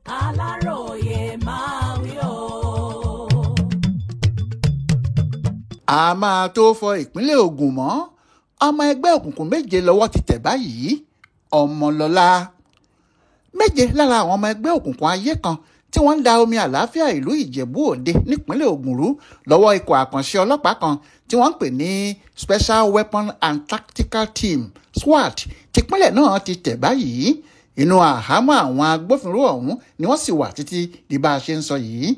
Aláròyé máa wí o. A máa tó fọ ìpínlẹ̀ Ògùn mọ́ ọmọ ẹgbẹ́ òkùnkùn méje lọ́wọ́ ti tẹ̀ báyìí. Ọmọlọ́lá méje lára àwọn ọmọ ẹgbẹ́ òkùnkùn ayé kan tí wọ́n ń da omi àlàáfíà ìlú Ìjẹ̀bú Òde nípínlẹ̀ Ògùn rú lọ́wọ́ ikọ̀ àkànṣe ọlọ́pàá kan tí wọ́n ń pè ní Special Weapon and Tactical Team SWAT tìpínlẹ̀ náà ti tẹ̀ báyìí. Inú àhámọ́ àwọn agbófinró ọ̀hún ni wọ́n sì wà títí di bá a ṣe ń sọ yìí.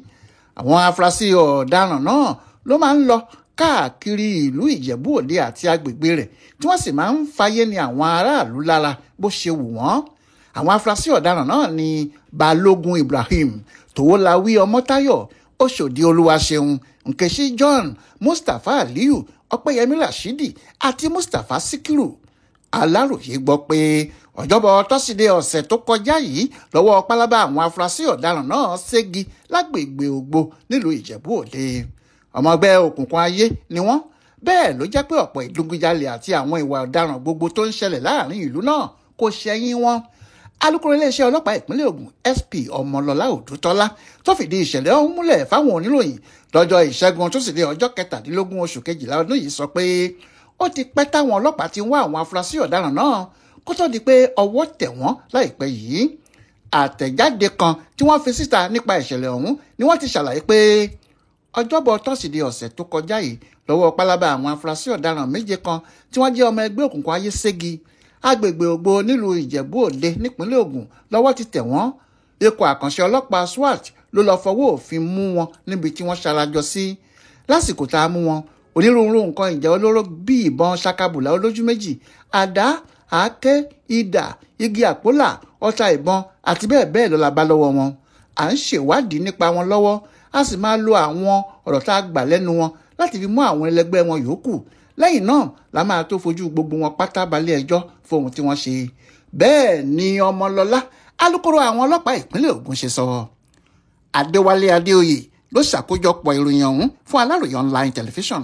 Àwọn afurasí ọ̀daràn náà ló máa ń lọ káàkiri ìlú Ìjẹ̀bú Òde àti agbègbè rẹ̀ tí wọ́n sì máa ń fayé ni àwọn aráàlú lára bó ṣe wù wọ́n. Àwọn afurasí ọ̀daràn náà ni Balógun Ibrahim, Tòwólawí Ọmọ́táyọ̀, Òṣòdì Olúwaṣeun, Nkechi John, Mustapha Aliyu, Ọpẹ́yẹmí Rashidi àti Mustapha Sikiru. Aláròyé gbọ́ pé ọjọ́bọ̀ tọ́sídẹ̀ẹ́ ọ̀sẹ̀ tó kọjá yìí lọ́wọ́ pálábá àwọn afurasí ọ̀daràn náà ségi lágbègbè Ògbó nílùú Ìjẹ̀bú Òde. Ọmọ ẹgbẹ́ òkùnkùn ayé ni wọ́n, bẹ́ẹ̀ ló jẹ́ pé ọ̀pọ̀ ìdígunjalè àti àwọn ìwà ọ̀daràn gbogbo tó ń ṣẹlẹ̀ láàrin ìlú náà kò ṣẹ̀yìn wọn. Alukoro iléeṣẹ́ ọlọ́pàá ìpínlẹ̀ Ògùn SP Ọmọlọ́lá Òdútọ́lá tó fìdí ìṣẹ̀lẹ̀ ọ̀hún múlẹ̀ fáwọn oníròyìn lọ́jọ́ Ìṣẹ́gun tó sì dé ọjọ́ 17 oṣù kejìlá ọdún yìí sọ pé ó ti pẹ́ táwọn ọlọ́pàá ti ń wá àwọn afurasí ọ̀daràn náà kó tó di pé ọwọ́ tẹ̀ wọ́n láìpẹ́ yìí. Àtẹ̀jáde kan tí wọ́n fi síta nípa ìṣẹ̀lẹ̀ ọ̀hún ni wọ́n ti ṣàlàyé pé ọjọ́bọ̀ tọ́sídẹ̀ẹ́ ọ̀sẹ̀ tó kọjá yìí lọ́wọ́ pálábá àwọn afurasí ọ̀daràn méje kan tí wọ́n jẹ́ ọmọ ẹgbẹ́ òkùnkùn ayé ségi agbègbè Ògbó nílùú Ìjẹ̀bú Òde nípínlẹ̀ Ògùn lọ́wọ́ ti tẹ̀ wọ́n. Ikọ̀ àkànṣe ọlọ́pàá SWAT ló lọ fọwọ́ òfin mú wọn níbi tí wọ́n ṣarajọ sí. Lásìkò tá a mú wọn, onírúurú nǹkan ìjà olóró bíi ìbọn ṣakabùlà olójú méjì, àdá, àáké, idà, igi àpólà, ọta ìbọn àti bẹ́ẹ̀ bẹ́ẹ̀ lọ la bá lọ́wọ́ wọn. À ń ṣèwádìí nípa wọn lọ́wọ́, a sì máa lo àwọn ọ̀rọ̀ tá a gbà lẹ́nu wọn láti fi mú àwọn ẹlẹgbẹ́ wọn yòókù. Lẹ́yìn náà la máa tó fojú gbogbo wọn pátá balẹ̀ ẹjọ́ fún ohun tí wọ́n ṣe. Bẹ́ẹ̀ ni Ọmọlọ́lá, alukoro àwọn ọlọ́pàá ìpínlẹ̀ Ògùn ṣe sọ. Adéwálé Adéoyè ló ṣàkójọpọ̀ ìròyìn ọ̀hún fún Aláròyé online television.